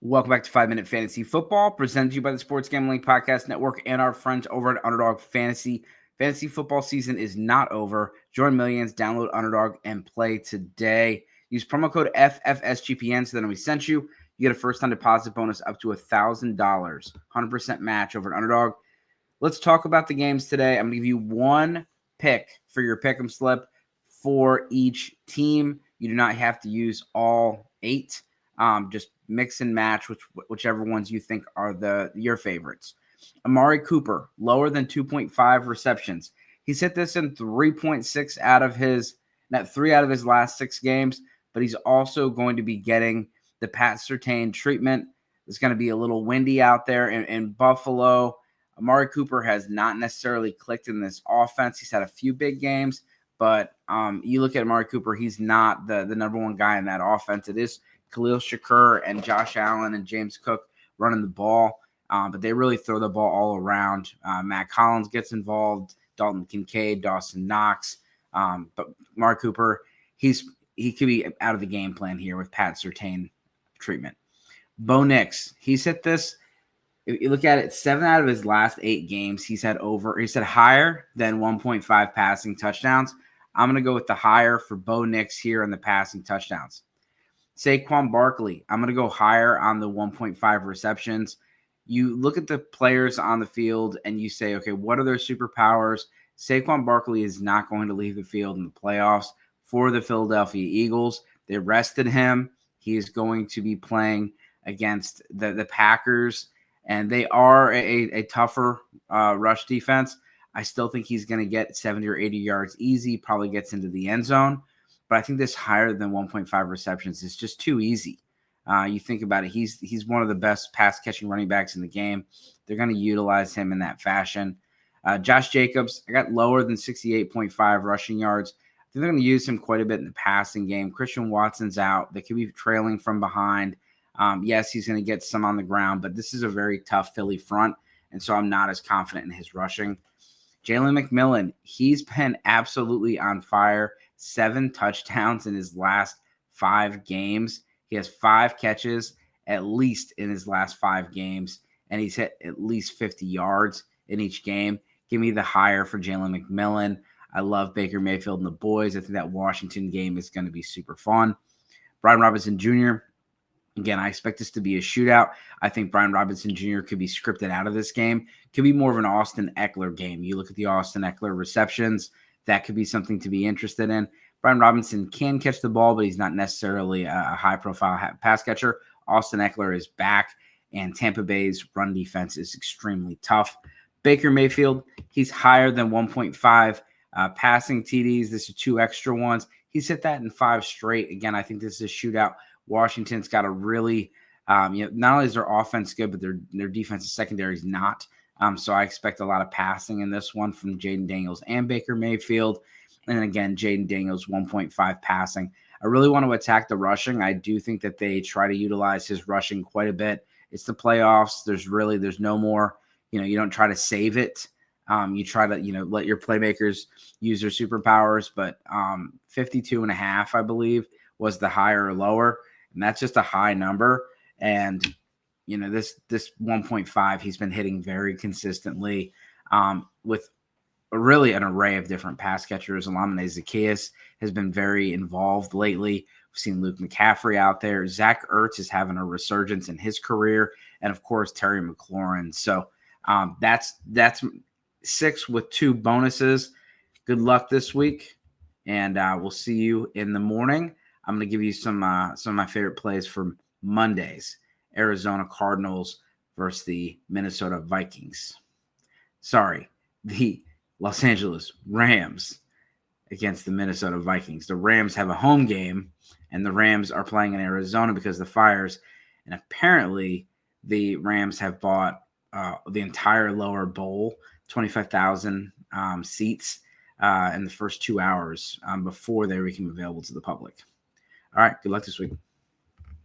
Welcome back to 5 Minute Fantasy Football, presented to you by the Sports Gambling Podcast Network and our friends over at Underdog Fantasy. Fantasy football season is not over. Join millions, download Underdog, and play today. Use promo code FFSGPN so that when we sent you, you get a first-time deposit bonus up to $1,000. 100% match over at Underdog. Let's talk about the games today. I'm going to give you one pick for your pick'em slip for each team. You do not have to use all 8. Just mix and match whichever ones you think are your favorites. Amari Cooper, lower than 2.5 receptions. He's hit this in 3.6 out of his last 6 games, but he's also going to be getting the Pat Surtain treatment. It's going to be a little windy out there in Buffalo. Amari Cooper has not necessarily clicked in this offense. He's had a few big games, but you look at Amari Cooper, he's not the number one guy in that offense. It is Khalil Shakur and Josh Allen and James Cook running the ball, but they really throw the ball all around. Matt Collins gets involved, Dalton Kincaid, Dawson Knox, but Amari Cooper, he could be out of the game plan here with Pat Surtain treatment. Bo Nix, he's hit this. If you look at it, 7 out of his last 8 games, he's had higher than 1.5 passing touchdowns. I'm going to go with the higher for Bo Nix here in the passing touchdowns. Saquon Barkley, I'm going to go higher on the 1.5 receptions. You look at the players on the field and you say, okay, what are their superpowers? Saquon Barkley is not going to leave the field in the playoffs for the Philadelphia Eagles. They rested him. He is going to be playing against the Packers, and they are a tougher rush defense. I still think he's going to get 70 or 80 yards easy, probably gets into the end zone. But I think this higher than 1.5 receptions is just too easy. You think about it, he's one of the best pass-catching running backs in the game. They're going to utilize him in that fashion. Josh Jacobs, I got lower than 68.5 rushing yards. I think they're going to use him quite a bit in the passing game. Christian Watson's out. They could be trailing from behind. Yes, he's going to get some on the ground, but this is a very tough Philly front, and so I'm not as confident in his rushing. Jalen McMillan, he's been absolutely on fire. 7 touchdowns in his last 5 games. He has 5 catches at least in his last 5 games, and he's hit at least 50 yards in each game. Give me the higher for Jalen McMillan. I love Baker Mayfield and the boys. I think that Washington game is going to be super fun. Brian Robinson Jr., again, I expect this to be a shootout. I think Brian Robinson Jr. could be scripted out of this game. Could be more of an Austin Eckler game. You look at the Austin Eckler receptions, that could be something to be interested in. Brian Robinson can catch the ball, but he's not necessarily a high-profile pass catcher. Austin Eckler is back, and Tampa Bay's run defense is extremely tough. Baker Mayfield, he's higher than 1.5 passing TDs. This is 2 extra ones. He's hit that in 5 straight. Again, I think this is a shootout. Washington's got a really, not only is their offense good, but their defensive secondary is not. So I expect a lot of passing in this one from Jayden Daniels and Baker Mayfield. And again, Jayden Daniels 1.5 passing. I really want to attack the rushing. I do think that they try to utilize his rushing quite a bit. It's the playoffs. There's no more, you don't try to save it. You try to, let your playmakers use their superpowers, but 52.5, I believe, was the higher or lower. And that's just a high number. And, this 1.5, he's been hitting very consistently with really an array of different pass catchers. Olamide Zaccheaus has been very involved lately. We've seen Luke McCaffrey out there. Zach Ertz is having a resurgence in his career. And, of course, Terry McLaurin. So that's 6 with 2 bonuses. Good luck this week. And we'll see you in the morning. I'm going to give you some of my favorite plays for Monday's Arizona Cardinals versus the Minnesota Vikings. Sorry, the Los Angeles Rams against the Minnesota Vikings. The Rams have a home game, and the Rams are playing in Arizona because of the fires. And apparently the Rams have bought the entire lower bowl, 25,000 seats in the first 2 hours before they became available to the public. All right, good luck this week.